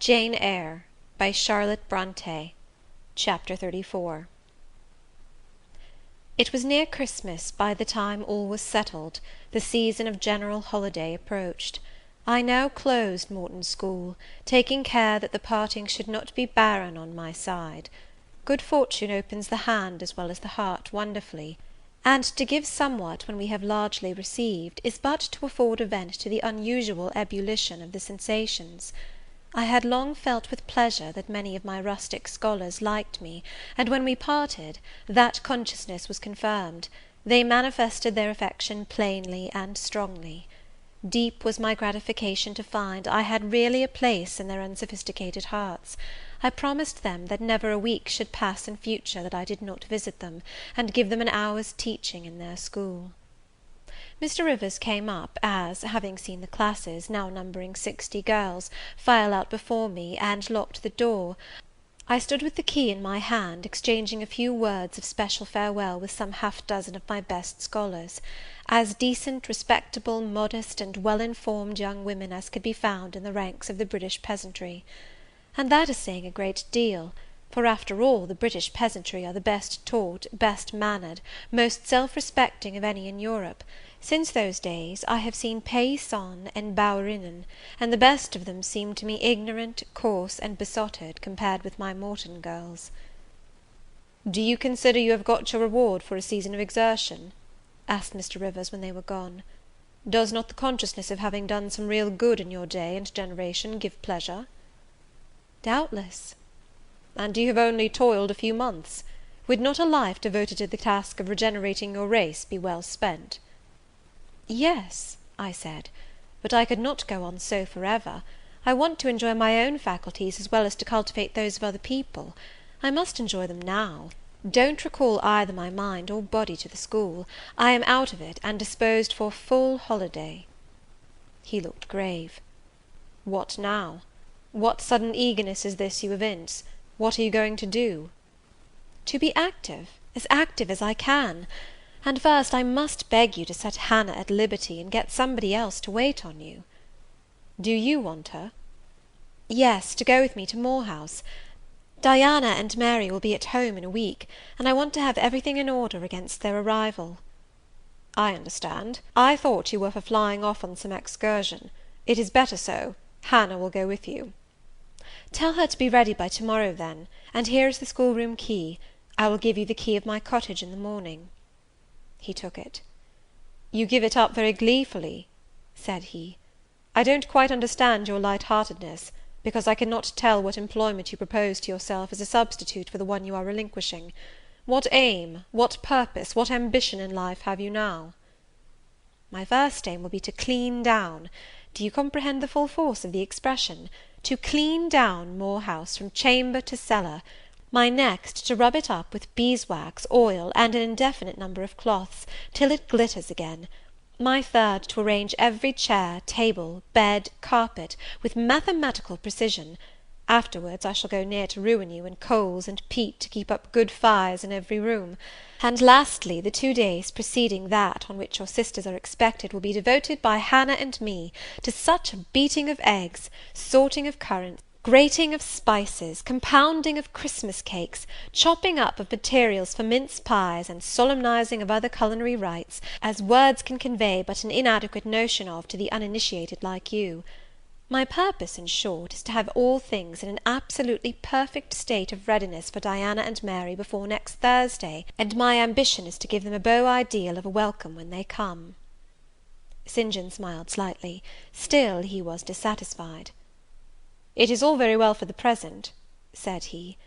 Jane Eyre by Charlotte Brontë. Chapter 34. It was near Christmas by the time all was settled. The season of general holiday approached. I now closed Morton School, taking care that the parting should not be barren on my side. Good fortune opens the hand as well as the heart wonderfully, and to give somewhat when we have largely received is but to afford a vent to the unusual ebullition of the sensations. I had long felt with pleasure that many of my rustic scholars liked me, and when we parted, that consciousness was confirmed. They manifested their affection plainly and strongly. Deep was my gratification to find I had really a place in their unsophisticated hearts. I promised them that never a week should pass in future that I did not visit them, and give them an hour's teaching in their school. Mr. Rivers came up, as, having seen the classes, now numbering 60 girls, file out before me, and locked the door, I stood with the key in my hand, exchanging a few words of special farewell with some half-dozen of my best scholars, as decent, respectable, modest, and well-informed young women as could be found in the ranks of the British peasantry. And that is saying a great deal, for after all the British peasantry are the best taught, best mannered, most self-respecting of any in Europe. Since those days I have seen paysans and bouwerinnen, and the best of them seemed to me ignorant, coarse, and besotted, compared with my Morton girls. "Do you consider you have got your reward for a season of exertion?" asked Mr. Rivers when they were gone. "Does not the consciousness of having done some real good in your day and generation give pleasure?" "Doubtless." "And you have only toiled a few months. Would not a life devoted to the task of regenerating your race be well spent?" "Yes," I said, "but I could not go on so for ever. I want to enjoy my own faculties as well as to cultivate those of other people. I must enjoy them now. Don't recall either my mind or body to the school. I am out of it, and disposed for full holiday." He looked grave. "What now? What sudden eagerness is this you evince? What are you going to do?" "To be active as I can. And first I must beg you to set Hannah at liberty, and get somebody else to wait on you." "Do you want her?" "Yes, to go with me to Moor House. Diana and Mary will be at home in a week, and I want to have everything in order against their arrival." "I understand. I thought you were for flying off on some excursion. It is better so. Hannah will go with you." "Tell her to be ready by to-morrow, then, and here is the schoolroom key. I will give you the key of my cottage in the morning." He took it. "You give it up very gleefully," said he. "I don't quite understand your light-heartedness, because I cannot tell what employment you propose to yourself as a substitute for the one you are relinquishing. What aim, what purpose, what ambition in life have you now?" "My first aim will be to clean down. Do you comprehend the full force of the expression? To clean down Moor House from chamber to cellar. My next, to rub it up with beeswax, oil, and an indefinite number of cloths, till it glitters again. My third, to arrange every chair, table, bed, carpet, with mathematical precision. Afterwards I shall go near to ruin you in coals and peat to keep up good fires in every room. And lastly, the 2 days preceding that on which your sisters are expected will be devoted by Hannah and me to such a beating of eggs, sorting of currants, grating of spices, compounding of Christmas cakes, chopping up of materials for mince pies, and solemnizing of other culinary rites, as words can convey but an inadequate notion of to the uninitiated like you. My purpose, in short, is to have all things in an absolutely perfect state of readiness for Diana and Mary before next Thursday, and my ambition is to give them a beau ideal of a welcome when they come." St. John smiled slightly. Still he was dissatisfied. "It is all very well for the present," said he,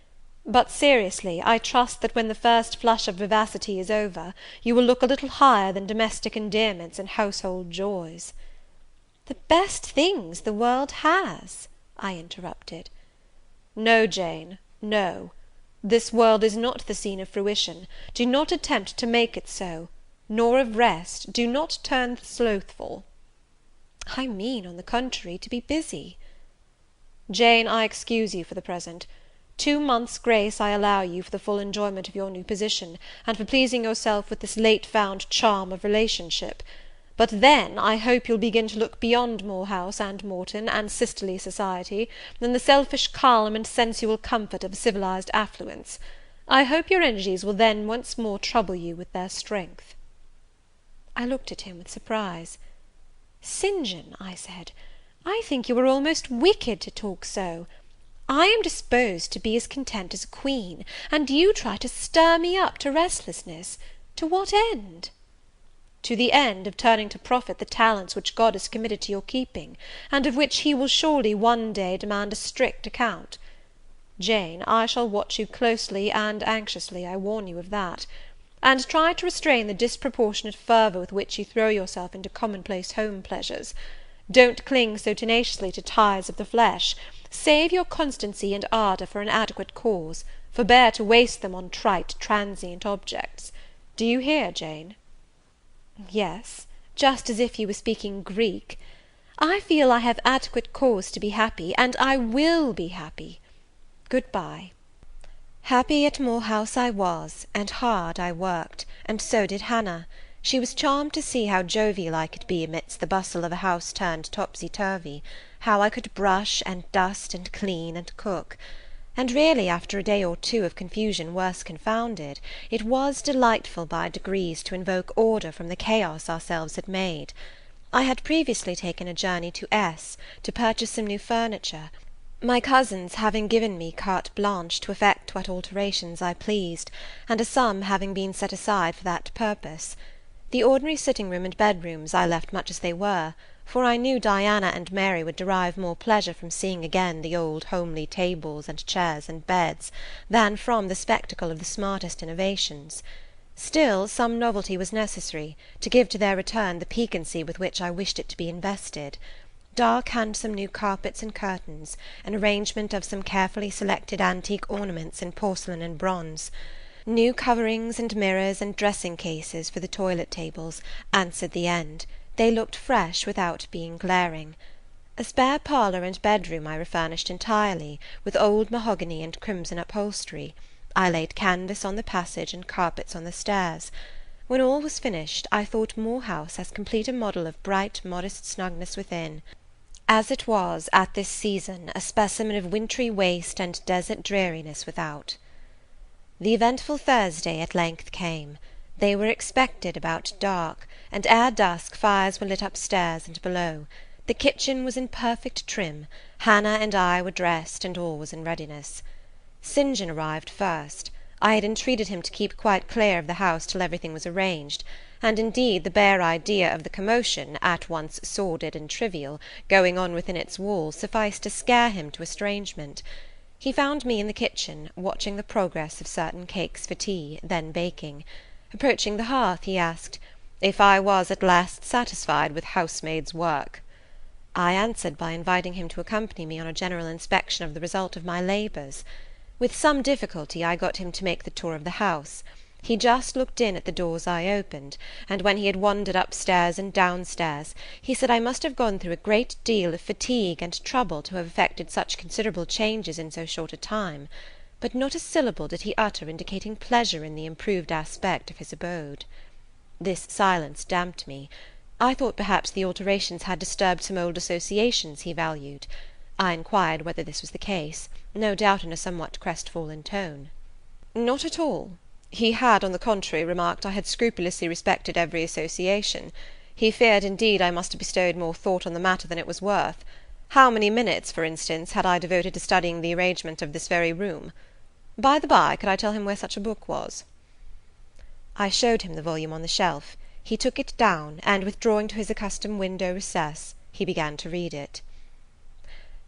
"but seriously, I trust that when the first flush of vivacity is over, you will look a little higher than domestic endearments and household joys." "The best things the world has," I interrupted. "No, Jane, no. This world is not the scene of fruition. Do not attempt to make it so; nor of rest. Do not turn slothful." "I mean, on the contrary, to be busy." "Jane, I excuse you for the present. 2 months' grace I allow you for the full enjoyment of your new position, and for pleasing yourself with this late-found charm of relationship. But then I hope you'll begin to look beyond Moor House and Morton and sisterly society, than the selfish calm and sensual comfort of civilized affluence. I hope your energies will then once more trouble you with their strength." I looked at him with surprise. "St. John," I said, "I think you are almost wicked to talk so. I am disposed to be as content as a queen, and you try to stir me up to restlessness. To what end?" "To the end of turning to profit the talents which God has committed to your keeping, and of which he will surely one day demand a strict account. Jane, I shall watch you closely and anxiously, I warn you of that. And try to restrain the disproportionate fervour with which you throw yourself into commonplace home pleasures. Don't cling so tenaciously to ties of the flesh. Save your constancy and ardour for an adequate cause, forbear to waste them on trite, transient objects. Do you hear, Jane?" "Yes, just as if you were speaking Greek. I feel I have adequate cause to be happy, and I will be happy. Good-bye." Happy at Moor House I was, and hard I worked, and so did Hannah. She was charmed to see how jovial I could be amidst the bustle of a house turned topsy-turvy, how I could brush and dust and clean and cook; and really, after a day or two of confusion worse confounded, it was delightful by degrees to invoke order from the chaos ourselves had made. I had previously taken a journey to S to purchase some new furniture, my cousins having given me carte blanche to effect what alterations I pleased, and a sum having been set aside for that purpose. The ordinary sitting-room and bedrooms I left much as they were, for I knew Diana and Mary would derive more pleasure from seeing again the old homely tables and chairs and beds, than from the spectacle of the smartest innovations. Still, some novelty was necessary, to give to their return the piquancy with which I wished it to be invested. Dark handsome new carpets and curtains, an arrangement of some carefully selected antique ornaments in porcelain and bronze, new coverings and mirrors and dressing-cases for the toilet tables, answered the end. They looked fresh without being glaring. A spare parlour and bedroom I refurnished entirely, with old mahogany and crimson upholstery. I laid canvas on the passage and carpets on the stairs. When all was finished, I thought Moor House as complete a model of bright, modest snugness within, as it was, at this season, a specimen of wintry waste and desert dreariness without. The eventful Thursday at length came. They were expected about dark, and ere dusk fires were lit upstairs and below. The kitchen was in perfect trim, Hannah and I were dressed, and all was in readiness. St. John arrived first. I had entreated him to keep quite clear of the house till everything was arranged, and indeed the bare idea of the commotion, at once sordid and trivial, going on within its walls sufficed to scare him to estrangement. He found me in the kitchen, watching the progress of certain cakes for tea, then baking. Approaching the hearth, he asked, "If I was at last satisfied with housemaid's work?" I answered by inviting him to accompany me on a general inspection of the result of my labours. With some difficulty I got him to make the tour of the house. He just looked in at the doors I opened, and when he had wandered upstairs and downstairs, he said I must have gone through a great deal of fatigue and trouble to have effected such considerable changes in so short a time; but not a syllable did he utter indicating pleasure in the improved aspect of his abode. This silence damped me. I thought perhaps the alterations had disturbed some old associations he valued. I inquired whether this was the case, no doubt in a somewhat crestfallen tone. "Not at all. He had, on the contrary, remarked I had scrupulously respected every association. He feared, indeed, I must have bestowed more thought on the matter than it was worth. How many minutes, for instance, had I devoted to studying the arrangement of this very room? By the by, could I tell him where such a book was?" I showed him the volume on the shelf. He took it down, and withdrawing to his accustomed window recess, he began to read it.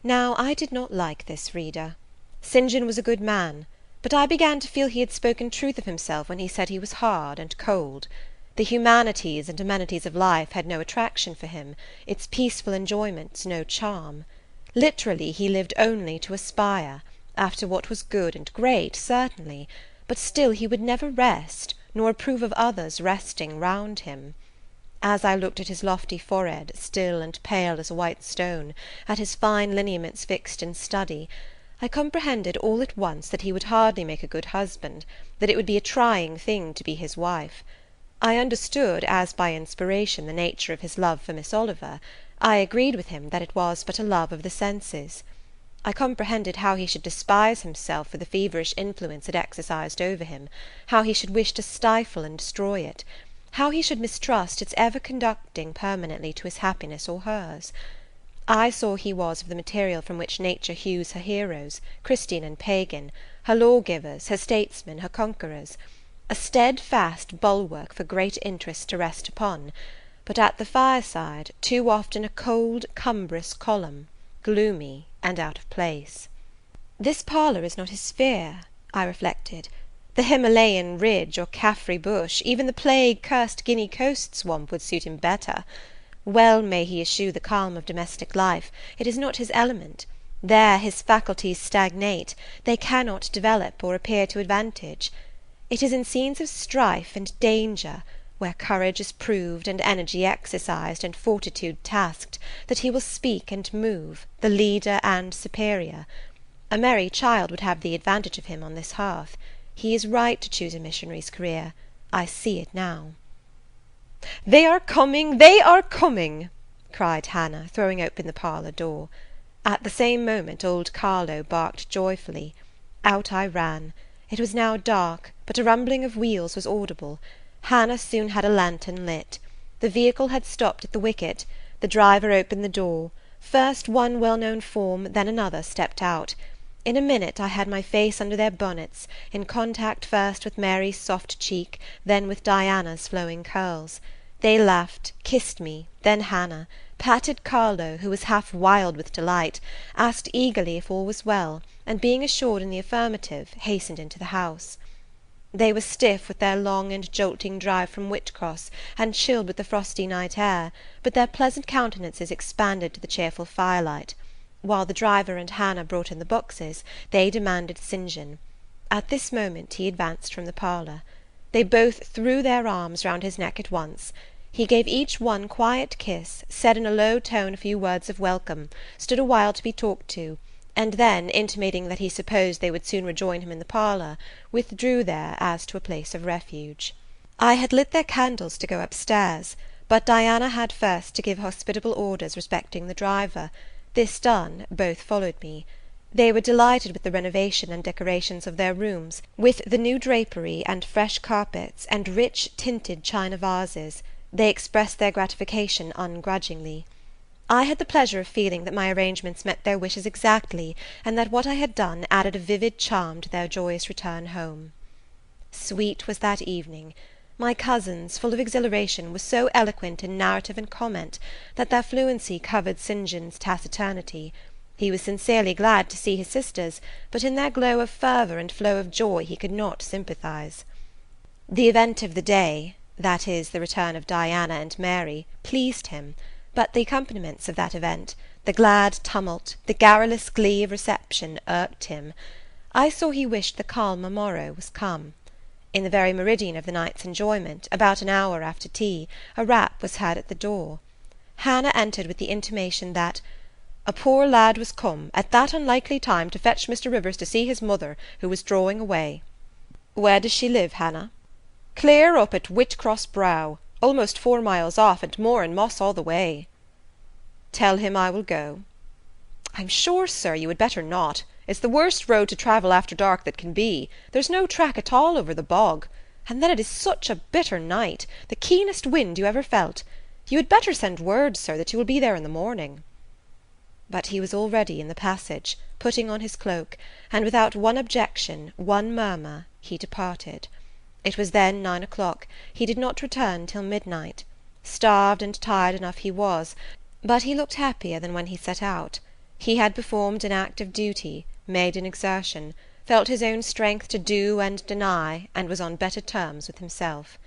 Now I did not like this reader. St. John was a good man, but I began to feel he had spoken truth of himself when he said he was hard and cold. The humanities and amenities of life had no attraction for him, its peaceful enjoyments no charm. Literally he lived only to aspire, after what was good and great, certainly, but still he would never rest, nor approve of others resting round him. As I looked at his lofty forehead, still and pale as a white stone, at his fine lineaments fixed in study, I comprehended all at once that he would hardly make a good husband, that it would be a trying thing to be his wife. I understood, as by inspiration, the nature of his love for Miss Oliver. I agreed with him that it was but a love of the senses. I comprehended how he should despise himself for the feverish influence it exercised over him, how he should wish to stifle and destroy it, how he should mistrust its ever conducting permanently to his happiness or hers. I saw he was of the material from which nature hews her heroes, Christian and pagan, her lawgivers, her statesmen, her conquerors, a steadfast bulwark for great interests to rest upon, but at the fireside too often a cold cumbrous column, gloomy and out of place. This parlour is not his sphere, I reflected. The Himalayan ridge or Caffrey bush, even the plague-cursed Guinea coast swamp would suit him better. Well may he eschew the calm of domestic life, it is not his element. There his faculties stagnate, they cannot develop or appear to advantage. It is in scenes of strife and danger, where courage is proved, and energy exercised, and fortitude tasked, that he will speak and move, the leader and superior. A merry child would have the advantage of him on this hearth. He is right to choose a missionary's career. I see it now. "They are coming! They are coming!" cried Hannah, throwing open the parlour door. At the same moment old Carlo barked joyfully. Out I ran. It was now dark, but a rumbling of wheels was audible. Hannah soon had a lantern lit. The vehicle had stopped at the wicket. The driver opened the door. First one well-known form, then another stepped out. In a minute I had my face under their bonnets, in contact first with Mary's soft cheek, then with Diana's flowing curls. They laughed, kissed me, then Hannah, patted Carlo, who was half wild with delight, asked eagerly if all was well, and being assured in the affirmative, hastened into the house. They were stiff with their long and jolting drive from Whitcross, and chilled with the frosty night air, but their pleasant countenances expanded to the cheerful firelight. While the driver and Hannah brought in the boxes, they demanded St. John. At this moment he advanced from the parlour. They both threw their arms round his neck at once. He gave each one quiet kiss, said in a low tone a few words of welcome, stood a while to be talked to, and then, intimating that he supposed they would soon rejoin him in the parlour, withdrew there as to a place of refuge. I had lit their candles to go upstairs, but Diana had first to give hospitable orders respecting the driver. This done, both followed me. They were delighted with the renovation and decorations of their rooms, with the new drapery and fresh carpets and rich tinted china vases. They expressed their gratification ungrudgingly. I had the pleasure of feeling that my arrangements met their wishes exactly, and that what I had done added a vivid charm to their joyous return home. Sweet was that evening. My cousins, full of exhilaration, were so eloquent in narrative and comment, that their fluency covered St. John's taciturnity. He was sincerely glad to see his sisters, but in their glow of fervour and flow of joy he could not sympathize. The event of the day, that is, the return of Diana and Mary, pleased him, but the accompaniments of that event, the glad tumult, the garrulous glee of reception, irked him. I saw he wished the calmer morrow was come. In the very meridian of the night's enjoyment, about an hour after tea, a rap was heard at the door. Hannah entered with the intimation that "a poor lad was come, at that unlikely time, to fetch Mr. Rivers to see his mother, who was drawing away." "Where does she live, Hannah?" "Clear up at Whitcross Brow, almost 4 miles off, and more in moss all the way." "Tell him I will go." "I'm sure, sir, you had better not. It's the worst road to travel after dark that can be. There's no track at all over the bog. And then it is such a bitter night, the keenest wind you ever felt. You had better send word, sir, that you will be there in the morning." But he was already in the passage, putting on his cloak, and without one objection, one murmur, he departed. It was then 9 o'clock. He did not return till midnight. Starved and tired enough he was, but he looked happier than when he set out. He had performed an act of duty, made an exertion, felt his own strength to do and deny, and was on better terms with himself.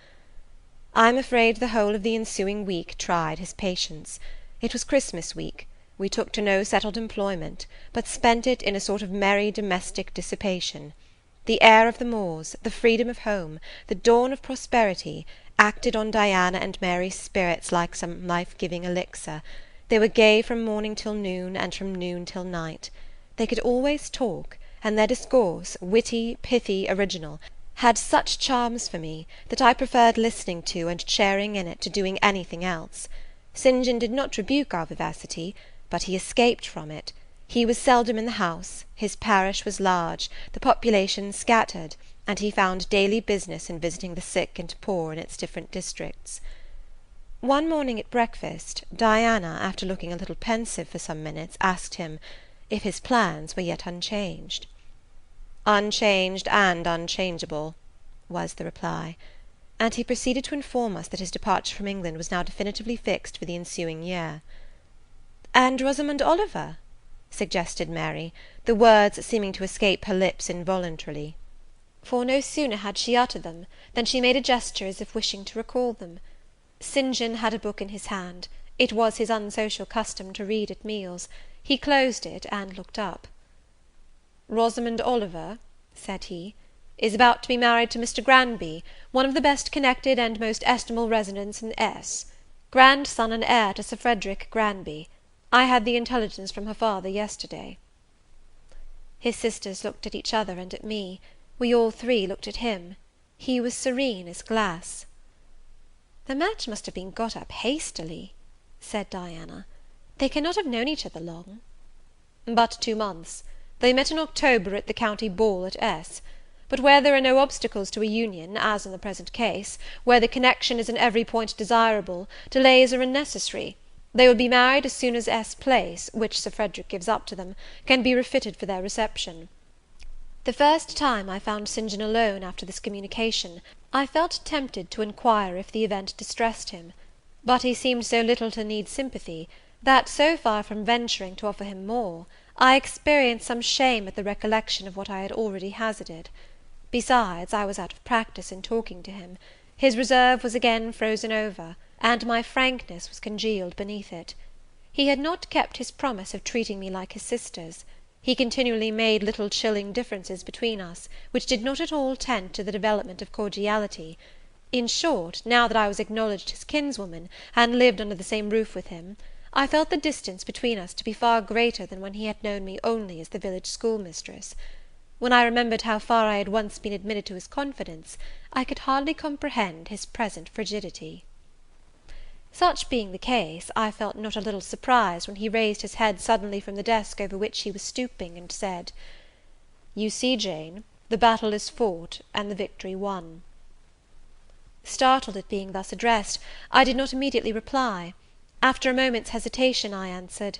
I am afraid the whole of the ensuing week tried his patience. It was Christmas week. We took to no settled employment, but spent it in a sort of merry domestic dissipation. The air of the moors, the freedom of home, the dawn of prosperity, acted on Diana and Mary's spirits like some life-giving elixir. They were gay from morning till noon, and from noon till night. They could always talk, and their discourse, witty, pithy, original, had such charms for me, that I preferred listening to and sharing in it to doing anything else. St. John did not rebuke our vivacity, but he escaped from it. He was seldom in the house, his parish was large, the population scattered, and he found daily business in visiting the sick and poor in its different districts. One morning at breakfast, Diana, after looking a little pensive for some minutes, asked him, if his plans were yet unchanged. "Unchanged and unchangeable," was the reply; and he proceeded to inform us that his departure from England was now definitively fixed for the ensuing year. "And Rosamond Oliver?" suggested Mary, the words seeming to escape her lips involuntarily. For no sooner had she uttered them, than she made a gesture as if wishing to recall them. St. John had a book in his hand. It was his unsocial custom to read at meals. He closed it, and looked up. "Rosamond Oliver," said he, "is about to be married to Mr. Granby, one of the best connected and most estimable residents in S., grandson and heir to Sir Frederick Granby. I had the intelligence from her father yesterday." His sisters looked at each other and at me. We all three looked at him. He was serene as glass. "The match must have been got up hastily," said Diana. "They cannot have known each other long." "But 2 months. They met in October at the county ball at S. But where there are no obstacles to a union, as in the present case, where the connection is in every point desirable, delays are unnecessary. They will be married as soon as S. Place, which Sir Frederick gives up to them, can be refitted for their reception." The first time I found St. John alone after this communication, I felt tempted to inquire if the event distressed him; but he seemed so little to need sympathy, that, so far from venturing to offer him more, I experienced some shame at the recollection of what I had already hazarded. Besides, I was out of practice in talking to him; his reserve was again frozen over, and my frankness was congealed beneath it. He had not kept his promise of treating me like his sisters. He continually made little chilling differences between us, which did not at all tend to the development of cordiality. In short, now that I was acknowledged his kinswoman, and lived under the same roof with him, I felt the distance between us to be far greater than when he had known me only as the village schoolmistress. When I remembered how far I had once been admitted to his confidence, I could hardly comprehend his present frigidity. Such being the case, I felt not a little surprised when he raised his head suddenly from the desk over which he was stooping, and said, "You see, Jane, the battle is fought, and the victory won." Startled at being thus addressed, I did not immediately reply. After a moment's hesitation, I answered,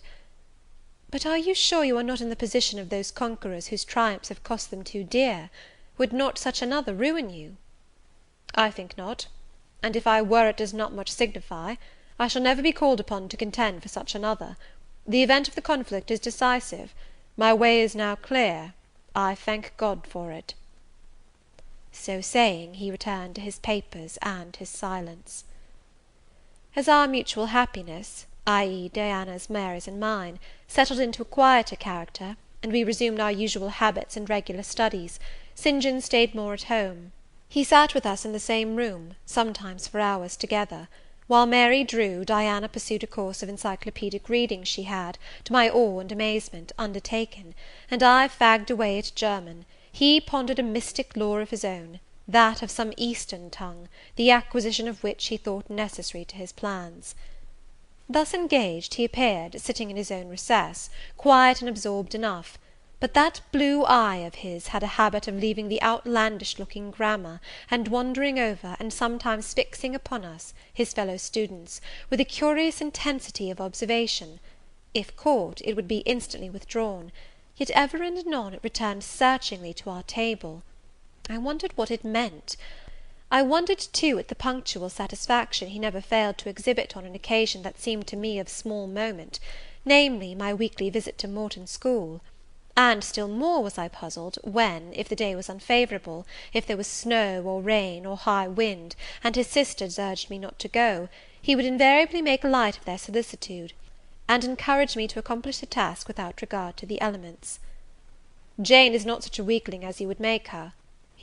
"But are you sure you are not in the position of those conquerors whose triumphs have cost them too dear? Would not such another ruin you?" "I think not; and if I were, it does not much signify. I shall never be called upon to contend for such another. The event of the conflict is decisive. My way is now clear. I thank God for it." So saying, he returned to his papers and his silence. As our mutual happiness, i.e. Diana's, Mary's, and mine, settled into a quieter character, and we resumed our usual habits and regular studies, St. John stayed more at home. He sat with us in the same room, sometimes for hours together. While Mary drew, Diana pursued a course of encyclopedic reading she had, to my awe and amazement, undertaken, and I fagged away at German. He pondered a mystic lore of his own, that of some Eastern tongue, the acquisition of which he thought necessary to his plans. Thus engaged, he appeared, sitting in his own recess, quiet and absorbed enough; but that blue eye of his had a habit of leaving the outlandish-looking grammar, and wandering over, and sometimes fixing upon us, his fellow students, with a curious intensity of observation. If caught, it would be instantly withdrawn, yet ever and anon it returned searchingly to our table. I wondered what it meant. I wondered, too, at the punctual satisfaction he never failed to exhibit on an occasion that seemed to me of small moment, namely, my weekly visit to Morton School; and still more was I puzzled, when, if the day was unfavourable, if there was snow, or rain, or high wind, and his sisters urged me not to go, he would invariably make light of their solicitude, and encourage me to accomplish the task without regard to the elements. "Jane is not such a weakling as you would make her,"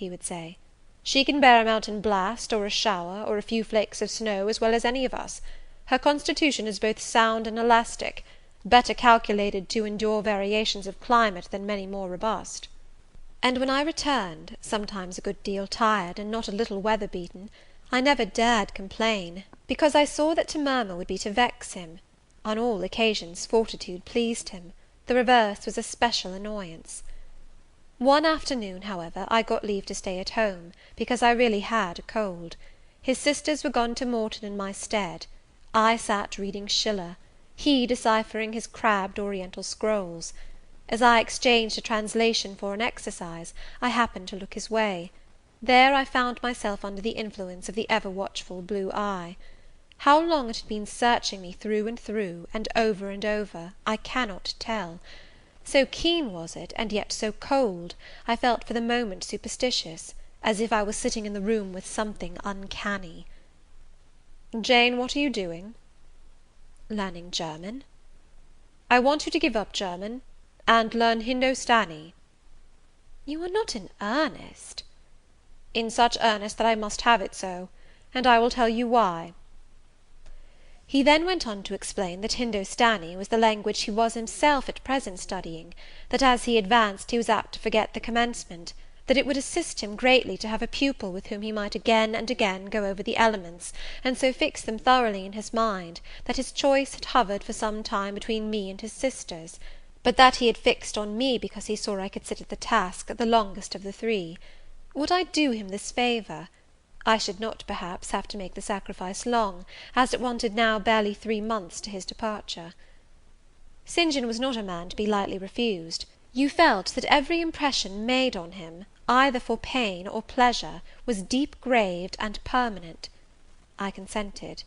he would say. "She can bear a mountain blast, or a shower, or a few flakes of snow, as well as any of us. Her constitution is both sound and elastic, better calculated to endure variations of climate than many more robust." and when I returned, sometimes a good deal tired, and not a little weather-beaten, I never dared complain, because I saw that to murmur would be to vex him. On all occasions fortitude pleased him; the reverse was a special annoyance. One afternoon, however, I got leave to stay at home, because I really had a cold. His sisters were gone to Morton in my stead. I sat reading Schiller, he deciphering his crabbed oriental scrolls. As I exchanged a translation for an exercise, I happened to look his way. There I found myself under the influence of the ever-watchful blue eye. How long it had been searching me through and over, I cannot tell. So keen was it, and yet so cold, I felt for the moment superstitious, as if I was sitting in the room with something uncanny. "Jane, what are you doing?" "Learning German." "I want you to give up German, and learn Hindostani." "You are not in earnest?" "In such earnest that I must have it so, and I will tell you why." He then went on to explain that Hindostani was the language he was himself at present studying; that as he advanced he was apt to forget the commencement; that it would assist him greatly to have a pupil with whom he might again and again go over the elements, and so fix them thoroughly in his mind, that his choice had hovered for some time between me and his sisters; but that he had fixed on me because he saw I could sit at the task the longest of the three. Would I do him this favour? I should not, perhaps, have to make the sacrifice long, as it wanted now barely 3 months to his departure. St. John was not a man to be lightly refused. You felt that every impression made on him, either for pain or pleasure, was deep-graved and permanent. I consented.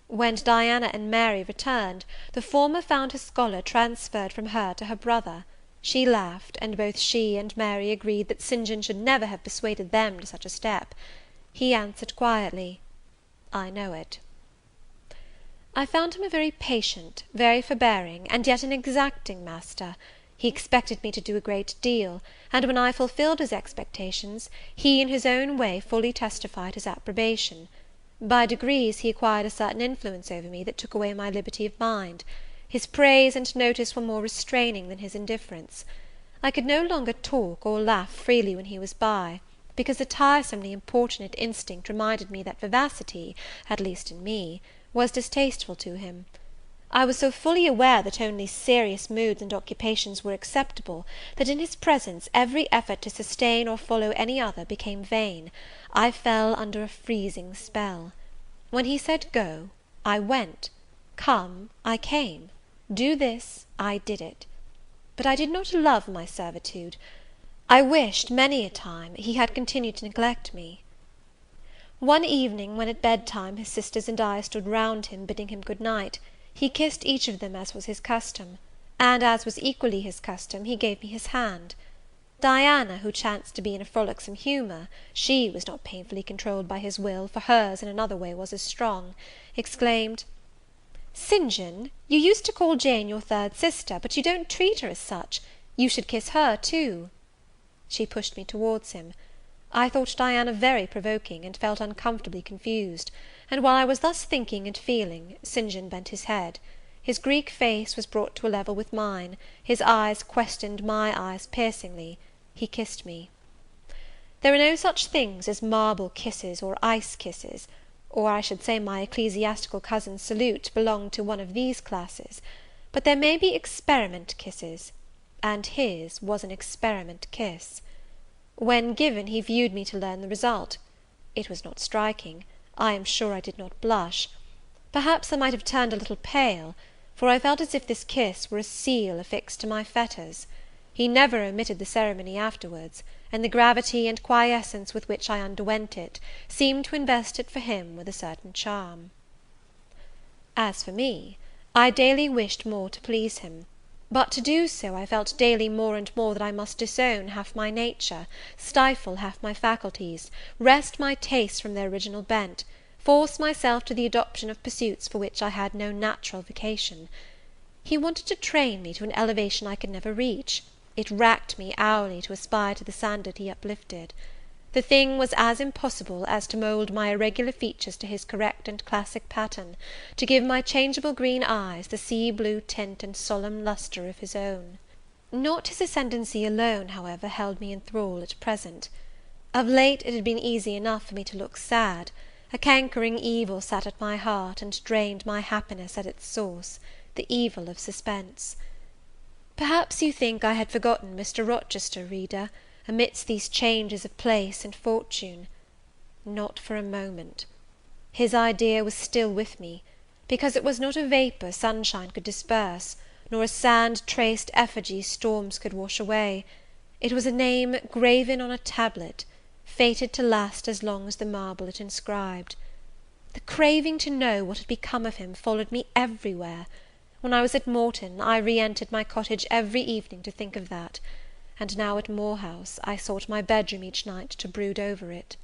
When Diana and Mary returned, the former found her scholar transferred from her to her brother. She laughed, and both she and Mary agreed that St. John should never have persuaded them to such a step. He answered quietly, "I know it." I found him a very patient, very forbearing, and yet an exacting master. He expected me to do a great deal, and when I fulfilled his expectations, he in his own way fully testified his approbation. By degrees he acquired a certain influence over me that took away my liberty of mind. His praise and notice were more restraining than his indifference. I could no longer talk or laugh freely when he was by, because a tiresomely importunate instinct reminded me that vivacity, at least in me, was distasteful to him. I was so fully aware that only serious moods and occupations were acceptable, that in his presence every effort to sustain or follow any other became vain. I fell under a freezing spell. When he said go, I went; come, I came; do this, I did it. But I did not love my servitude. I wished, many a time, he had continued to neglect me. One evening, when at bedtime his sisters and I stood round him, bidding him good night, he kissed each of them as was his custom, and, as was equally his custom, he gave me his hand. Diana, who chanced to be in a frolicsome humour, she was not painfully controlled by his will, for hers in another way was as strong, exclaimed, "St. John, you used to call Jane your third sister, but you don't treat her as such. You should kiss her too." She pushed me towards him. I thought Diana very provoking, and felt uncomfortably confused; and while I was thus thinking and feeling, St. John bent his head. His Greek face was brought to a level with mine, his eyes questioned my eyes piercingly. He kissed me. There are no such things as marble kisses or ice kisses, or I should say my ecclesiastical cousin's salute belonged to one of these classes; but there may be experiment kisses, and his was an experiment kiss. When given, he viewed me to learn the result. It was not striking. I am sure I did not blush. Perhaps I might have turned a little pale, for I felt as if this kiss were a seal affixed to my fetters. He never omitted the ceremony afterwards, and the gravity and quiescence with which I underwent it seemed to invest it for him with a certain charm. As for me, I daily wished more to please him; but to do so, I felt daily more and more that I must disown half my nature, stifle half my faculties, wrest my tastes from their original bent, force myself to the adoption of pursuits for which I had no natural vocation. He wanted to train me to an elevation I could never reach. It racked me hourly to aspire to the standard he uplifted. The thing was as impossible as to mould my irregular features to his correct and classic pattern, to give my changeable green eyes the sea-blue tint and solemn lustre of his own. Not his ascendancy alone, however, held me in thrall at present. Of late it had been easy enough for me to look sad. A cankering evil sat at my heart, and drained my happiness at its source, the evil of suspense. Perhaps you think I had forgotten Mr. Rochester, reader, amidst these changes of place and fortune. Not for a moment. His idea was still with me, because it was not a vapour sunshine could disperse, nor a sand-traced effigy storms could wash away. It was a name graven on a tablet, fated to last as long as the marble it inscribed. The craving to know what had become of him followed me everywhere. When I was at Morton, I re-entered my cottage every evening to think of that, and now at Moor House I sought my bedroom each night to brood over it.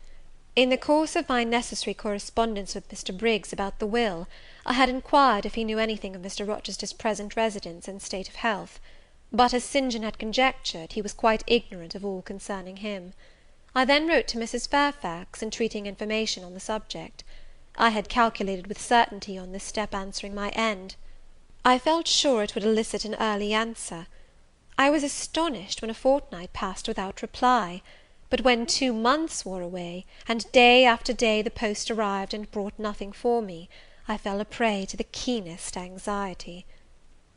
In the course of my necessary correspondence with Mr. Briggs about the will, I had inquired if he knew anything of Mr. Rochester's present residence and state of health; but, as St. John had conjectured, he was quite ignorant of all concerning him. I then wrote to Mrs. Fairfax, entreating information on the subject. I had calculated with certainty on this step answering my end. I felt sure it would elicit an early answer. I was astonished when a fortnight passed without reply; but when 2 months wore away, and day after day the post arrived and brought nothing for me, I fell a prey to the keenest anxiety.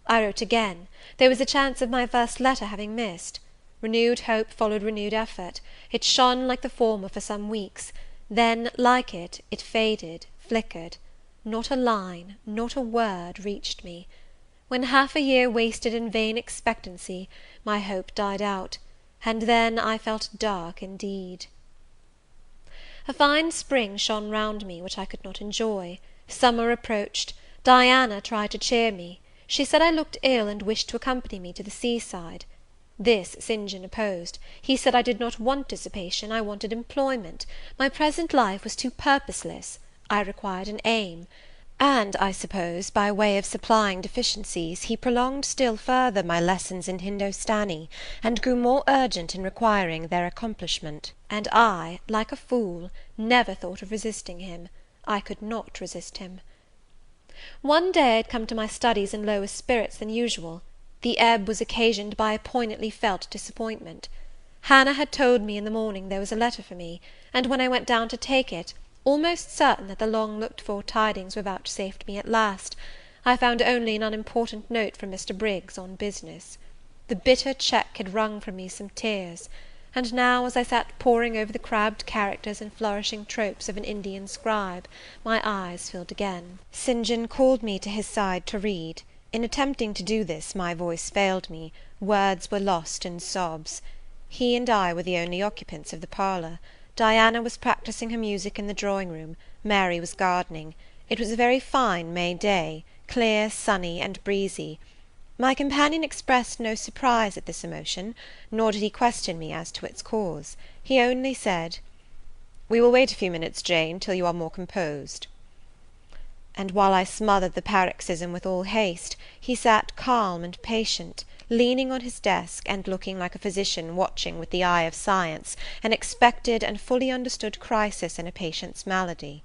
I wrote again. There was a chance of my first letter having missed. Renewed hope followed renewed effort. It shone like the former for some weeks; then, like it, it faded, flickered. Not a line, not a word reached me. When half a year wasted in vain expectancy, my hope died out, and then I felt dark indeed. A fine spring shone round me, which I could not enjoy. Summer approached. Diana tried to cheer me. She said I looked ill, and wished to accompany me to the sea-side. This St. John opposed. He said I did not want dissipation, I wanted employment. My present life was too purposeless. I required an aim. And, I suppose, by way of supplying deficiencies, he prolonged still further my lessons in Hindostani, and grew more urgent in requiring their accomplishment. And I, like a fool, never thought of resisting him. I could not resist him. One day I had come to my studies in lower spirits than usual. The ebb was occasioned by a poignantly felt disappointment. Hannah had told me in the morning there was a letter for me, and when I went down to take it, almost certain that the long-looked-for tidings were vouchsafed me at last, I found only an unimportant note from Mr. Briggs on business. The bitter check had wrung from me some tears, and now, as I sat poring over the crabbed characters and flourishing tropes of an Indian scribe, my eyes filled again. St. John called me to his side to read. In attempting to do this, my voice failed me, words were lost in sobs. He and I were the only occupants of the parlour. Diana was practising her music in the drawing-room, Mary was gardening. It was a very fine May day, clear, sunny, and breezy. My companion expressed no surprise at this emotion, nor did he question me as to its cause. He only said, "We will wait a few minutes, Jane, till you are more composed." And while I smothered the paroxysm with all haste, he sat calm and patient, leaning on his desk, and looking like a physician watching with the eye of science an expected and fully understood crisis in a patient's malady.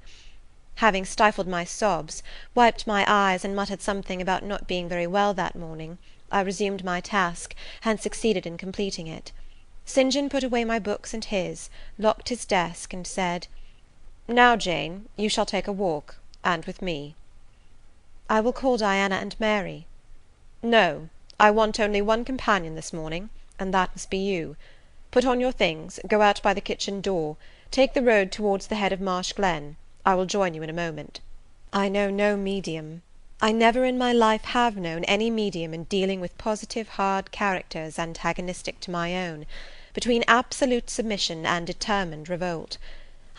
Having stifled my sobs, wiped my eyes, and muttered something about not being very well that morning, I resumed my task, and succeeded in completing it. St. John put away my books and his, locked his desk, and said, "Now, Jane, you shall take a walk, and with me." "I will call Diana and Mary." "No, I want only one companion this morning, and that must be you. Put on your things, go out by the kitchen door, take the road towards the head of Marsh Glen. I will join you in a moment." I know no medium. I never in my life have known any medium in dealing with positive hard characters antagonistic to my own, between absolute submission and determined revolt.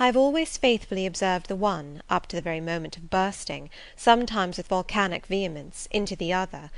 I have always faithfully observed the one, up to the very moment of bursting, sometimes with volcanic vehemence, into the other;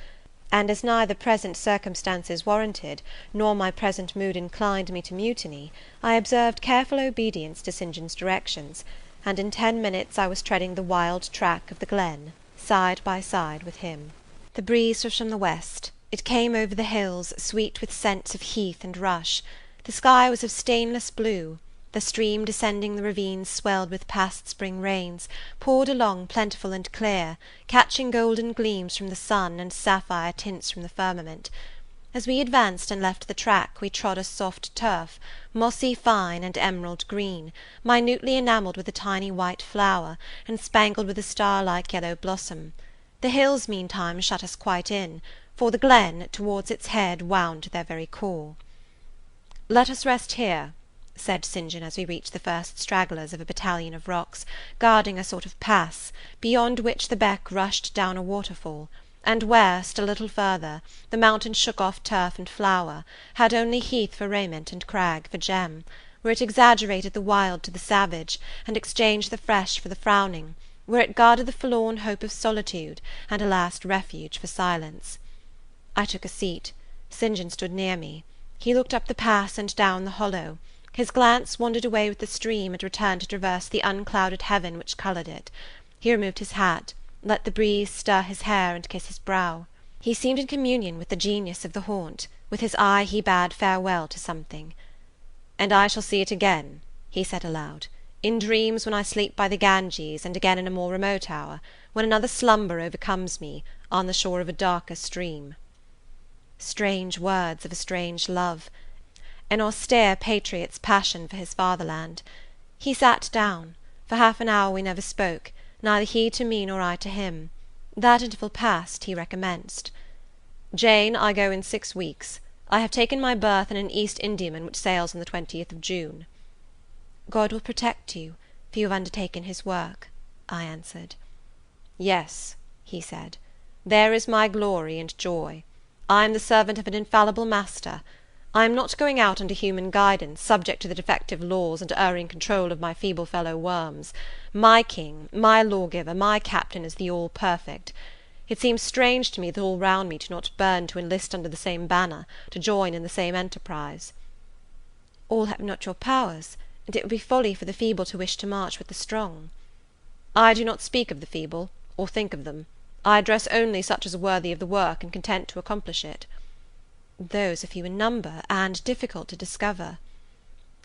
and as neither present circumstances warranted, nor my present mood inclined me to mutiny, I observed careful obedience to St. John's directions, and in 10 minutes I was treading the wild track of the glen, side by side with him. The breeze was from the west. It came over the hills, sweet with scents of heath and rush. The sky was of stainless blue. The stream descending the ravines swelled with past spring rains, poured along plentiful and clear, catching golden gleams from the sun and sapphire tints from the firmament. As we advanced and left the track, we trod a soft turf, mossy fine and emerald green, minutely enamelled with a tiny white flower, and spangled with a star-like yellow blossom. The hills, meantime, shut us quite in, for the glen, towards its head, wound to their very core. "Let us rest here," said St. John, as we reached the first stragglers of a battalion of rocks, guarding a sort of pass, beyond which the beck rushed down a waterfall, and where, still a little further, the mountain shook off turf and flower, had only heath for raiment and crag for gem, where it exaggerated the wild to the savage, and exchanged the fresh for the frowning, where it guarded the forlorn hope of solitude, and a last refuge for silence. I took a seat. St. John stood near me. He looked up the pass and down the hollow. His glance wandered away with the stream, and returned to traverse the unclouded heaven which coloured it. He removed his hat, let the breeze stir his hair and kiss his brow. He seemed in communion with the genius of the haunt. With his eye he bade farewell to something. "And I shall see it again," he said aloud, "in dreams when I sleep by the Ganges, and again in a more remote hour, when another slumber overcomes me, on the shore of a darker stream." Strange words of a strange love, an austere patriot's passion for his fatherland. He sat down. For half an hour we never spoke, neither he to me nor I to him. That interval past, he recommenced. "Jane, I go in 6 weeks. I have taken my berth in an East Indiaman which sails on the 20th of June. "God will protect you, for you have undertaken his work," I answered. "Yes," he said, "there is my glory and joy. I am the servant of an infallible master. I am not going out under human guidance, subject to the defective laws and erring control of my feeble fellow worms. My king, my lawgiver, my captain is the all-perfect. It seems strange to me that all round me do not burn to enlist under the same banner, to join in the same enterprise." "All have not your powers, and it would be folly for the feeble to wish to march with the strong." "I do not speak of the feeble, or think of them. I address only such as are worthy of the work, and content to accomplish it." "Those are few in number, and difficult to discover."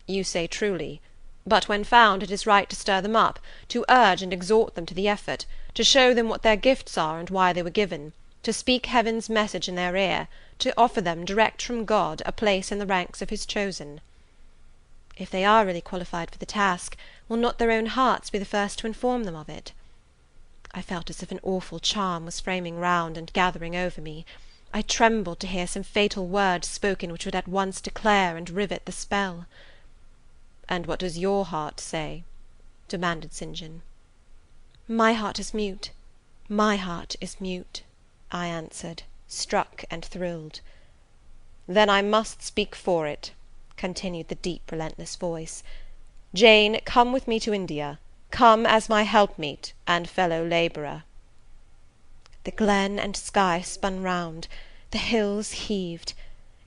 "You say truly. But when found, it is right to stir them up, to urge and exhort them to the effort, to show them what their gifts are and why they were given, to speak heaven's message in their ear, to offer them, direct from God, a place in the ranks of his chosen." "If they are really qualified for the task, will not their own hearts be the first to inform them of it?" I felt as if an awful charm was framing round and gathering over me. I trembled to hear some fatal words spoken which would at once declare and rivet the spell. "And what does your heart say?" demanded St. John. "My heart is mute, my heart is mute," I answered, struck and thrilled. "Then I must speak for it," continued the deep relentless voice. "Jane, come with me to India. Come as my helpmeet and fellow labourer." The glen and sky spun round, the hills heaved.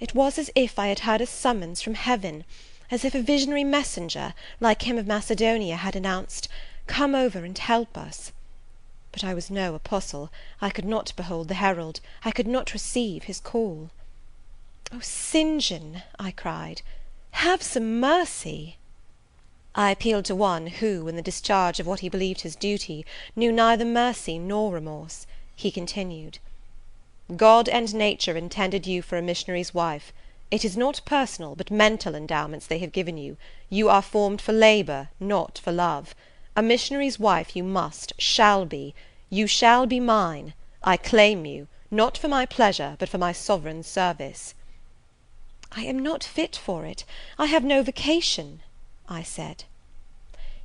It was as if I had heard a summons from heaven, as if a visionary messenger, like him of Macedonia, had announced, "Come over and help us." But I was no apostle. I could not behold the herald. I could not receive his call. "Oh, St. John," I cried, "have some mercy!" I appealed to one who, in the discharge of what he believed his duty, knew neither mercy nor remorse. He continued, "God and nature intended you for a missionary's wife. It is not personal, but mental endowments they have given you. You are formed for labour, not for love. A missionary's wife you must, shall be. You shall be mine. I claim you, not for my pleasure, but for my sovereign's service." "I am not fit for it. I have no vocation," I said.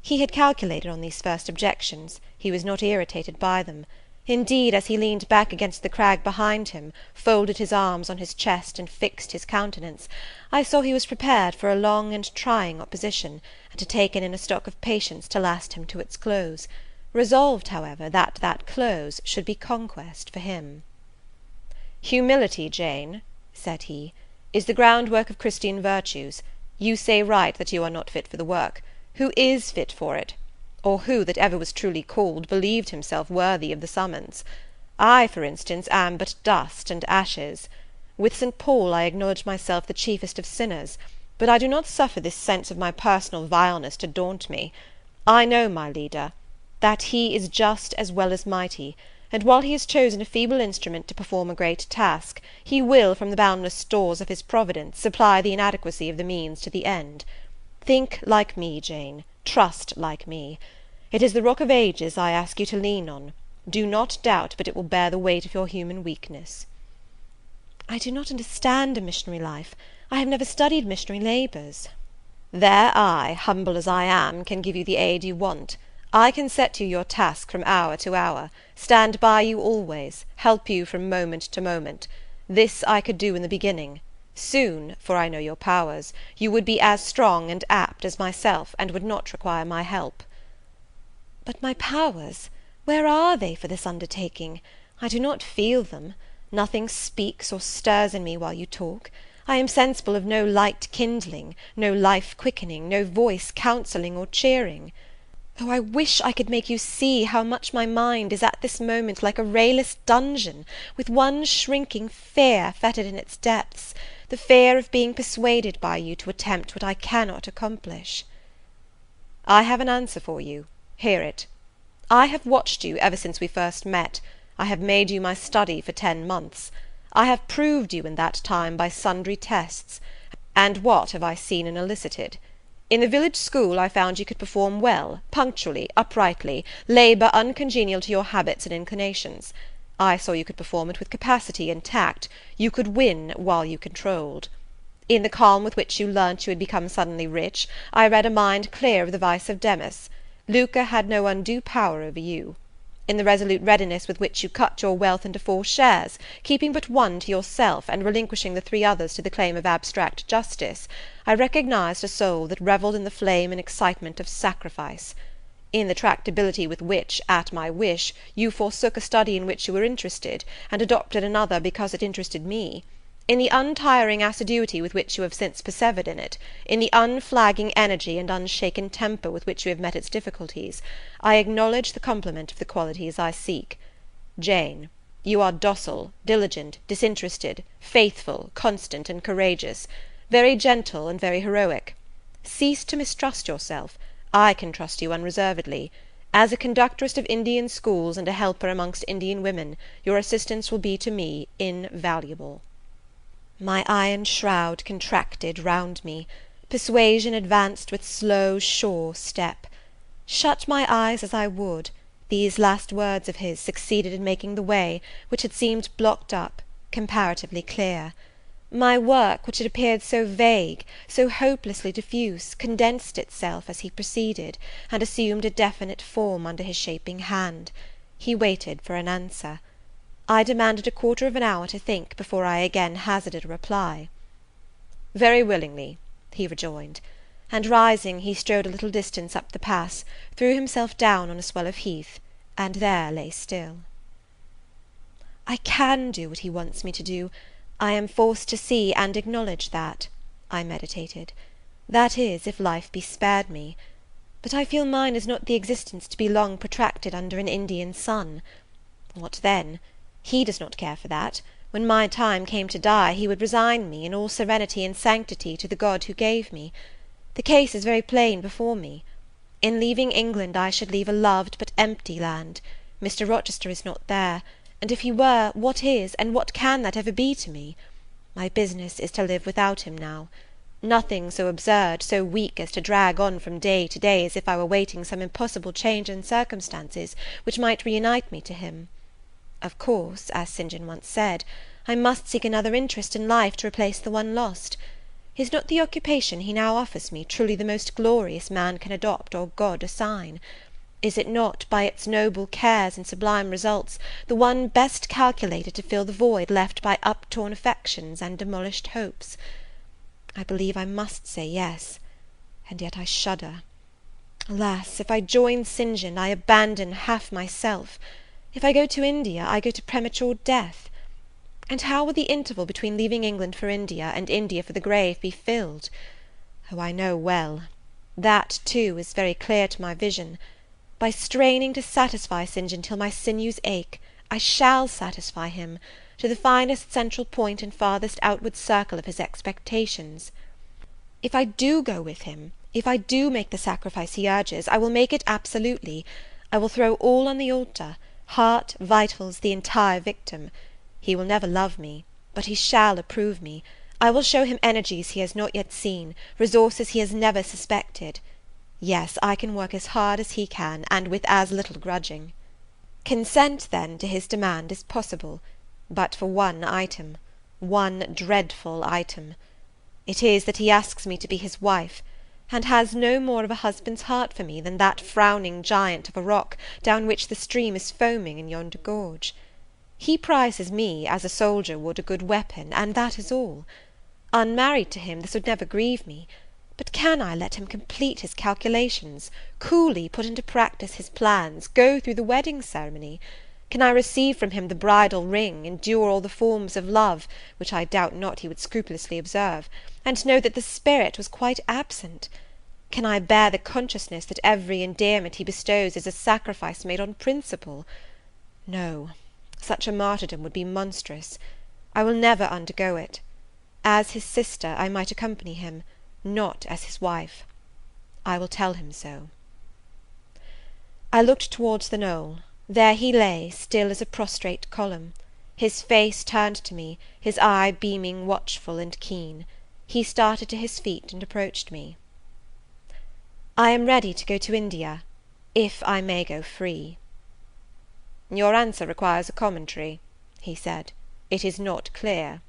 He had calculated on these first objections. He was not irritated by them. Indeed, as he leaned back against the crag behind him, folded his arms on his chest, and fixed his countenance, I saw he was prepared for a long and trying opposition, and to take in a stock of patience to last him to its close, resolved, however, that that close should be conquest for him. "Humility, Jane," said he, "is the groundwork of Christian virtues. You say right that you are not fit for the work. Who is fit for it? Or who, that ever was truly called, believed himself worthy of the summons? I, for instance, am but dust and ashes. With St. Paul I acknowledge myself the chiefest of sinners, but I do not suffer this sense of my personal vileness to daunt me. I know my leader, that he is just as well as mighty, and while he has chosen a feeble instrument to perform a great task, he will, from the boundless stores of his providence, supply the inadequacy of the means to the end. Think like me, Jane, trust like me. It is the rock of ages I ask you to lean on. Do not doubt but it will bear the weight of your human weakness." "I do not understand a missionary life. I have never studied missionary labours." "There I, humble as I am, can give you the aid you want. I can set you your task from hour to hour, stand by you always, help you from moment to moment. This I could do in the beginning. Soon, for I know your powers, you would be as strong and apt as myself, and would not require my help." "But my powers, where are they for this undertaking? I do not feel them. Nothing speaks or stirs in me while you talk. I am sensible of no light kindling, no life quickening, no voice counselling or cheering. Oh, I wish I could make you see how much my mind is at this moment like a rayless dungeon, with one shrinking fear fettered in its depths, the fear of being persuaded by you to attempt what I cannot accomplish." "I have an answer for you. Hear it. I have watched you ever since we first met. I have made you my study for 10 months. I have proved you in that time by sundry tests. And what have I seen and elicited? In the village school I found you could perform well, punctually, uprightly, labour uncongenial to your habits and inclinations. I saw you could perform it with capacity and tact. You could win while you controlled. In the calm with which you learnt you had become suddenly rich, I read a mind clear of the vice of Demas. Lucre had no undue power over you. In the resolute readiness with which you cut your wealth into 4 shares, keeping but 1 to yourself, and relinquishing the 3 others to the claim of abstract justice, I recognized a soul that revelled in the flame and excitement of sacrifice. In the tractability with which, at my wish, you forsook a study in which you were interested, and adopted another because it interested me, in the untiring assiduity with which you have since persevered in it, in the unflagging energy and unshaken temper with which you have met its difficulties, I acknowledge the complement of the qualities I seek. Jane, you are docile, diligent, disinterested, faithful, constant, and courageous, very gentle and very heroic. Cease to mistrust yourself. I can trust you unreservedly. As a conductress of Indian schools and a helper amongst Indian women, your assistance will be to me invaluable." My iron shroud contracted round me. Persuasion advanced with slow, sure step. Shut my eyes as I would, these last words of his succeeded in making the way, which had seemed blocked up, comparatively clear. My work, which had appeared so vague, so hopelessly diffuse, condensed itself as he proceeded, and assumed a definite form under his shaping hand. He waited for an answer. I demanded a quarter of an hour to think before I again hazarded a reply. "Very willingly," he rejoined, and rising, he strode a little distance up the pass, threw himself down on a swell of heath, and there lay still. I can do what he wants me to do. I am forced to see and acknowledge that, I meditated. That is, if life be spared me. But I feel mine is not the existence to be long protracted under an Indian sun. What then? He does not care for that. When my time came to die, he would resign me, in all serenity and sanctity, to the God who gave me. The case is very plain before me. In leaving England I should leave a loved but empty land. Mr. Rochester is not there, and if he were, what is, and what can that ever be to me? My business is to live without him now. Nothing so absurd, so weak as to drag on from day to day as if I were waiting some impossible change in circumstances which might reunite me to him. Of course, as St. John once said, I must seek another interest in life to replace the one lost. Is not the occupation he now offers me truly the most glorious man can adopt or God assign? Is it not, by its noble cares and sublime results, the one best calculated to fill the void left by uptorn affections and demolished hopes? I believe I must say yes, and yet I shudder. Alas, if I join St. John, I abandon half myself. If I go to India, I go to premature death. And how will the interval between leaving England for India and India for the grave be filled? Oh, I know well. That, too, is very clear to my vision. By straining to satisfy St. John till my sinews ache, I shall satisfy him, to the finest central point and farthest outward circle of his expectations. If I do go with him, if I do make the sacrifice he urges, I will make it absolutely. I will throw all on the altar, heart, vitals, the entire victim. He will never love me, but he shall approve me. I will show him energies he has not yet seen, resources he has never suspected. Yes, I can work as hard as he can, and with as little grudging. Consent, then, to his demand is possible, but for one item, one dreadful item. It is that he asks me to be his wife, and has no more of a husband's heart for me than that frowning giant of a rock down which the stream is foaming in yonder gorge. He prizes me as a soldier would a good weapon, and that is all. Unmarried to him, this would never grieve me, but can I let him complete his calculations, coolly put into practice his plans, go through the wedding ceremony? Can I receive from him the bridal ring, endure all the forms of love, which I doubt not he would scrupulously observe, and know that the spirit was quite absent? Can I bear the consciousness that every endearment he bestows is a sacrifice made on principle? No, such a martyrdom would be monstrous. I will never undergo it. As his sister I might accompany him, not as his wife. I will tell him so. I looked towards the knoll. There he lay, still as a prostrate column. His face turned to me, his eye beaming watchful and keen. He started to his feet and approached me. I am ready to go to India, if I may go free. Your answer requires a commentary, he said. It is not clear.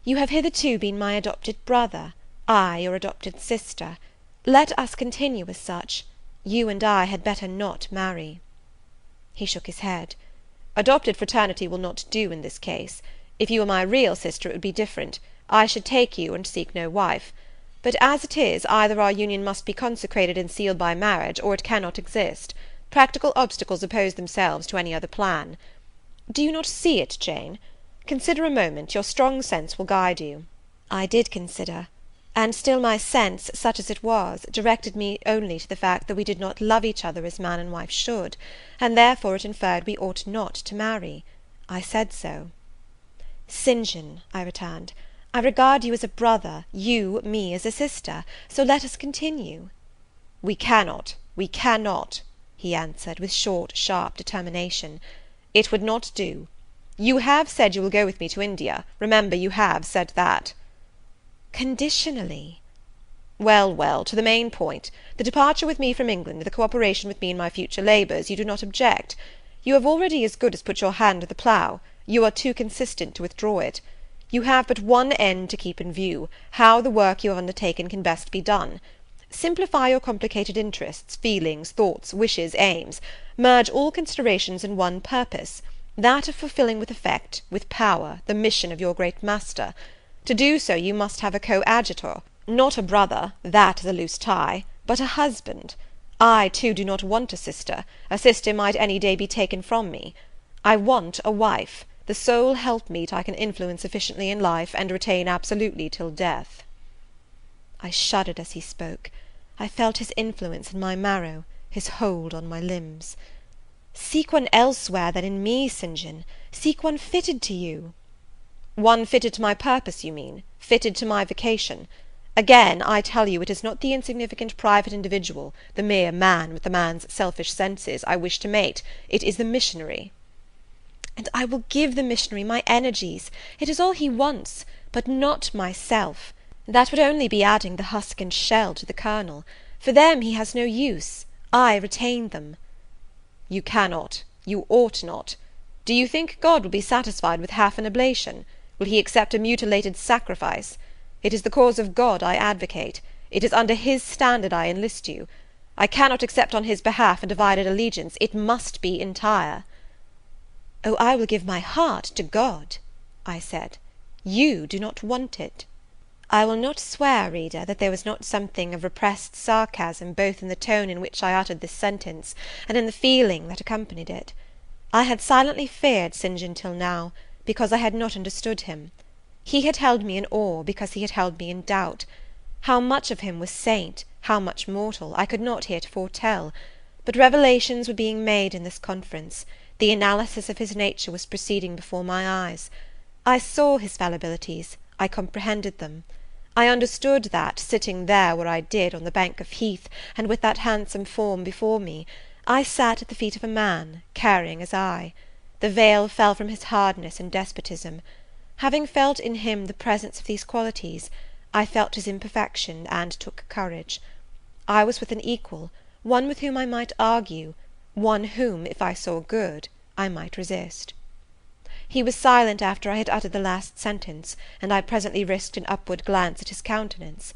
You have hitherto been my adopted brother, I your adopted sister. Let us continue as such. You and I had better not marry. He shook his head. Adopted fraternity will not do in this case. If you were my real sister, it would be different. I should take you, and seek no wife. But as it is, either our union must be consecrated and sealed by marriage, or it cannot exist. Practical obstacles oppose themselves to any other plan. Do you not see it, Jane? Consider a moment, your strong sense will guide you. I did consider, and still my sense, such as it was, directed me only to the fact that we did not love each other as man and wife should, and therefore it inferred we ought not to marry. I said so. St. John, I returned, I regard you as a brother, you me as a sister, so let us continue. We cannot, he answered, with short, sharp determination. It would not do. You have said you will go with me to India. Remember, you have said that. Conditionally. Well, well, to the main point. The departure with me from England, the cooperation with me in my future labours, you do not object. You have already as good as put your hand to the plough. You are too consistent to withdraw it. You have but one end to keep in view, how the work you have undertaken can best be done. Simplify your complicated interests, feelings, thoughts, wishes, aims. Merge all considerations in one purpose, that of fulfilling with effect, with power, the mission of your great master. To do so you must have a coadjutor, not a brother, that is a loose tie, but a husband. I, too, do not want a sister. A sister might any day be taken from me. I want a wife, the sole helpmeet I can influence sufficiently in life, and retain absolutely till death. I shuddered as he spoke. I felt his influence in my marrow, his hold on my limbs. Seek one elsewhere than in me, St. John. Seek one fitted to you. One fitted to my purpose, you mean, fitted to my vocation. Again, I tell you, it is not the insignificant private individual, the mere man with the man's selfish senses, I wish to mate. It is the missionary. And I will give the missionary my energies. It is all he wants, but not myself. That would only be adding the husk and shell to the kernel. For them he has no use. I retain them. You cannot. You ought not. Do you think God will be satisfied with half an oblation? Will he accept a mutilated sacrifice? It is the cause of God I advocate. It is under his standard I enlist you. I cannot accept on his behalf a divided allegiance. It must be entire. Oh, I will give my heart to God, I said. You do not want it. I will not swear, reader, that there was not something of repressed sarcasm both in the tone in which I uttered this sentence, and in the feeling that accompanied it. I had silently feared St. John till now, because I had not understood him. He had held me in awe, because he had held me in doubt. How much of him was saint, how much mortal, I could not heretofore tell, but revelations were being made in this conference. The analysis of his nature was proceeding before my eyes. I saw his fallibilities, I comprehended them. I understood that, sitting there where I did, on the bank of heath, and with that handsome form before me, I sat at the feet of a man, caring as I. The veil fell from his hardness and despotism. Having felt in him the presence of these qualities, I felt his imperfection, and took courage. I was with an equal, one with whom I might argue, one whom, if I saw good, I might resist. He was silent after I had uttered the last sentence, and I presently risked an upward glance at his countenance.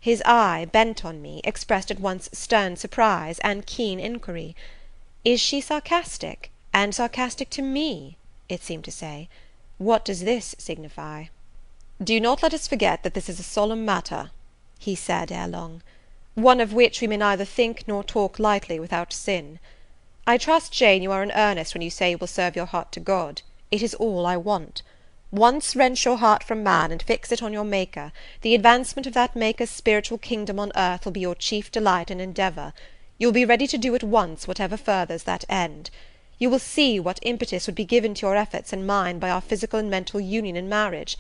His eye, bent on me, expressed at once stern surprise and keen inquiry. Is she sarcastic, and sarcastic to me? It seemed to say. What does this signify? Do not let us forget that this is a solemn matter, he said ere long, one of which we may neither think nor talk lightly without sin. I trust, Jane, you are in earnest when you say you will serve your heart to God. It is all I want. Once wrench your heart from man, and fix it on your Maker. The advancement of that Maker's spiritual kingdom on earth will be your chief delight and endeavour. You will be ready to do at once whatever furthers that end. You will see what impetus would be given to your efforts and mine by our physical and mental union in marriage.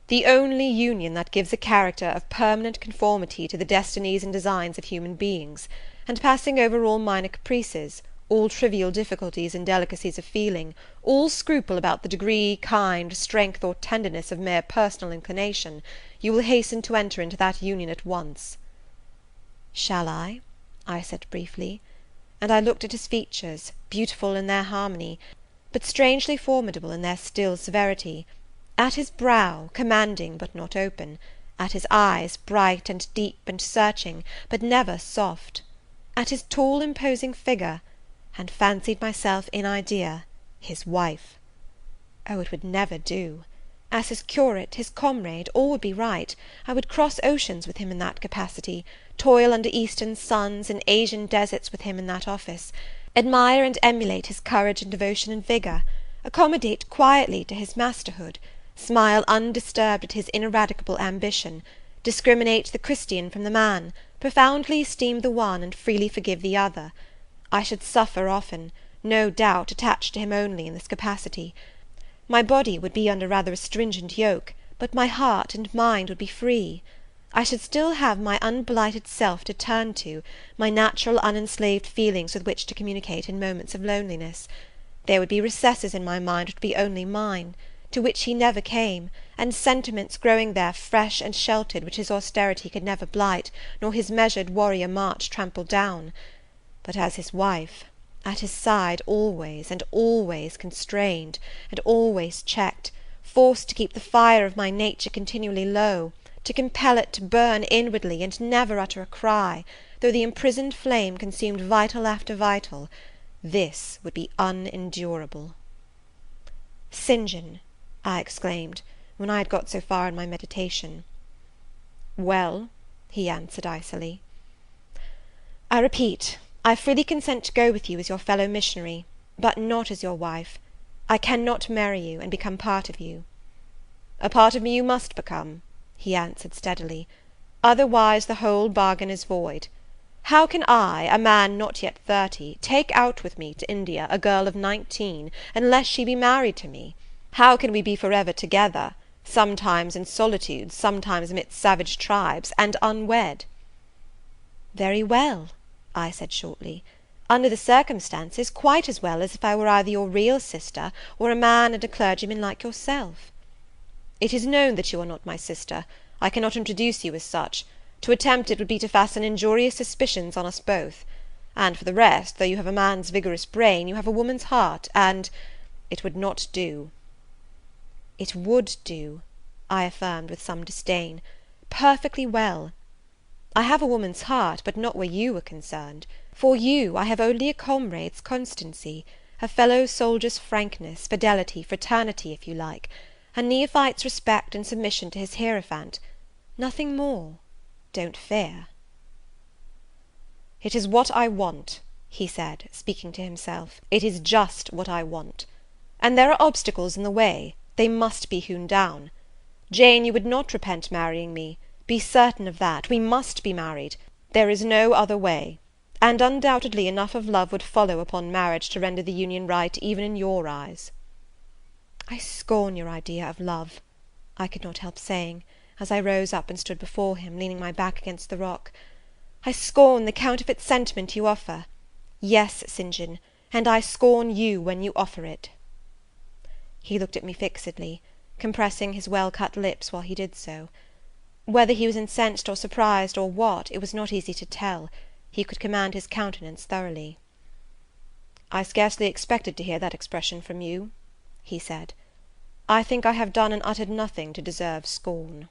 The only union that gives a character of permanent conformity to the destinies and designs of human beings, and passing over all minor caprices, all trivial difficulties and delicacies of feeling, all scruple about the degree, kind, strength, or tenderness of mere personal inclination, you will hasten to enter into that union at once. Shall I said briefly, and I looked at his features, beautiful in their harmony, but strangely formidable in their still severity, at his brow, commanding but not open, at his eyes, bright and deep and searching, but never soft, at his tall imposing figure, and fancied myself in idea his wife. Oh, it would never do! As his curate, his comrade, all would be right. I would cross oceans with him in that capacity, toil under eastern suns, in Asian deserts with him in that office, admire and emulate his courage and devotion and vigour, accommodate quietly to his masterhood, smile undisturbed at his ineradicable ambition, discriminate the Christian from the man, profoundly esteem the one, and freely forgive the other. I should suffer often, no doubt, attached to him only in this capacity. My body would be under rather a stringent yoke, but my heart and mind would be free. I should still have my unblighted self to turn to, my natural unenslaved feelings with which to communicate in moments of loneliness. There would be recesses in my mind which would be only mine, to which he never came, and sentiments growing there fresh and sheltered, which his austerity could never blight, nor his measured warrior march trample down. But as his wife, at his side always, and always constrained, and always checked, forced to keep the fire of my nature continually low, to compel it to burn inwardly, and never utter a cry, though the imprisoned flame consumed vital after vital, this would be unendurable. St. John, I exclaimed, when I had got so far in my meditation. Well, he answered icily. I repeat, I freely consent to go with you as your fellow missionary, but not as your wife. I cannot marry you, and become part of you. A part of me you must become, he answered steadily, otherwise the whole bargain is void. How can I, a man not yet 30, take out with me to India a girl of 19, unless she be married to me? How can we be for ever together, sometimes in solitude, sometimes amidst savage tribes, and unwed? Very well, I said shortly, under the circumstances, quite as well as if I were either your real sister, or a man and a clergyman like yourself. It is known that you are not my sister. I cannot introduce you as such. To attempt it would be to fasten injurious suspicions on us both. And for the rest, though you have a man's vigorous brain, you have a woman's heart, and it would not do. It would do, I affirmed with some disdain, perfectly well. I have a woman's heart, but not where you are concerned. For you I have only a comrade's constancy, a fellow soldier's frankness, fidelity, fraternity, if you like, a neophyte's respect and submission to his hierophant. Nothing more. Don't fear. It is what I want, he said, speaking to himself. It is just what I want. And there are obstacles in the way. They must be hewn down. Jane, you would not repent marrying me. Be certain of that. We must be married. There is no other way. And undoubtedly enough of love would follow upon marriage to render the union right even in your eyes. I scorn your idea of love, I could not help saying, as I rose up and stood before him, leaning my back against the rock. I scorn the counterfeit sentiment you offer. Yes, St. John, and I scorn you when you offer it." He looked at me fixedly, compressing his well-cut lips while he did so. Whether he was incensed or surprised, or what, it was not easy to tell. He could command his countenance thoroughly. "I scarcely expected to hear that expression from you," he said. "I think I have done and uttered nothing to deserve scorn."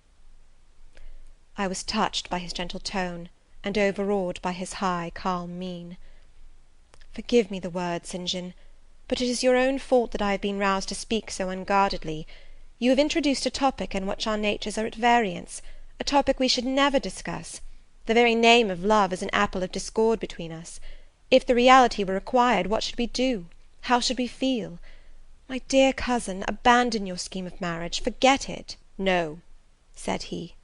I was touched by his gentle tone, and overawed by his high, calm mien. "Forgive me the words, St. John, but it is your own fault that I have been roused to speak so unguardedly. You have introduced a topic in which our natures are at variance, a topic we should never discuss. The very name of love is an apple of discord between us. If the reality were required, what should we do? How should we feel? My dear cousin, abandon your scheme of marriage, forget it." "No," said he,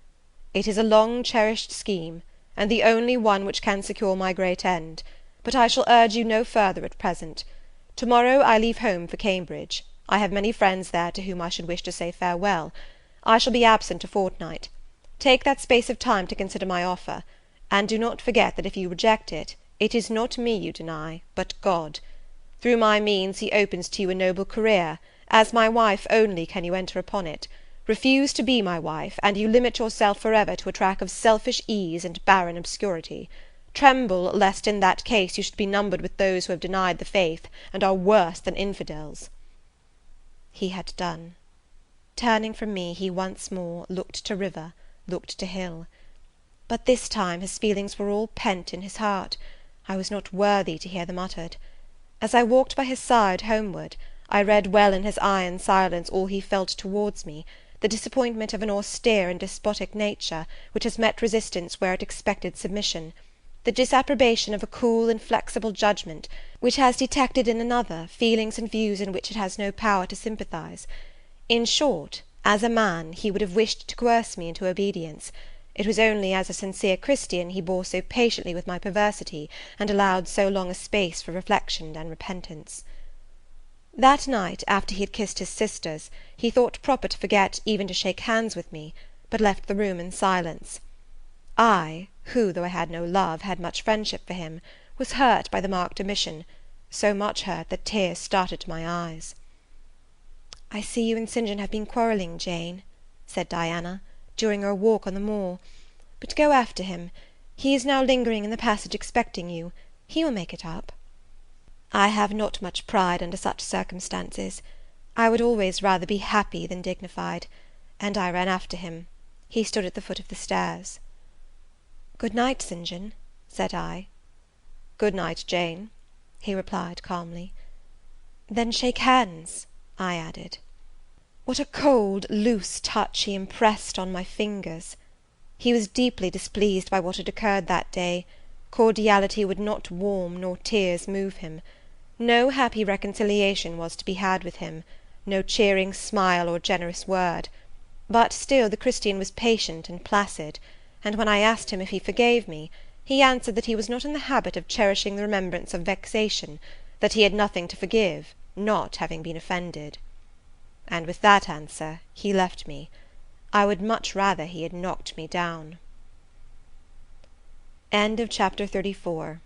"it is a long-cherished scheme, and the only one which can secure my great end, but I shall urge you no further at present. To-morrow I leave home for Cambridge. I have many friends there to whom I should wish to say farewell. I shall be absent a fortnight. Take that space of time to consider my offer, and do not forget that if you reject it, it is not me you deny, but God. Through my means he opens to you a noble career; as my wife only can you enter upon it. Refuse to be my wife, and you limit yourself for ever to a track of selfish ease and barren obscurity. Tremble lest in that case you should be numbered with those who have denied the faith, and are worse than infidels." He had done. Turning from me, he once more looked to river, looked to hill. But this time his feelings were all pent in his heart. I was not worthy to hear them uttered. As I walked by his side homeward, I read well in his iron silence all he felt towards me, the disappointment of an austere and despotic nature, which has met resistance where it expected submission, the disapprobation of a cool, inflexible judgment, which has detected in another feelings and views in which it has no power to sympathize. In short, as a man, he would have wished to coerce me into obedience. It was only as a sincere Christian he bore so patiently with my perversity, and allowed so long a space for reflection and repentance. That night, after he had kissed his sisters, he thought proper to forget even to shake hands with me, but left the room in silence. I, who, though I had no love, had much friendship for him, was hurt by the marked omission, so much hurt that tears started to my eyes. "I see you and St. John have been quarrelling, Jane," said Diana, during our walk on the moor, "but go after him. He is now lingering in the passage expecting you. He will make it up." I have not much pride under such circumstances. I would always rather be happy than dignified, and I ran after him. He stood at the foot of the stairs. "Good night, St. John," said I. "Good night, Jane," he replied calmly. "Then shake hands," I added. What a cold, loose touch he impressed on my fingers! He was deeply displeased by what had occurred that day. Cordiality would not warm, nor tears move him. No happy reconciliation was to be had with him, no cheering smile or generous word. But still the Christian was patient and placid, and when I asked him if he forgave me, he answered that he was not in the habit of cherishing the remembrance of vexation, that he had nothing to forgive, not having been offended. And with that answer he left me. I would much rather he had knocked me down. Chapter 34.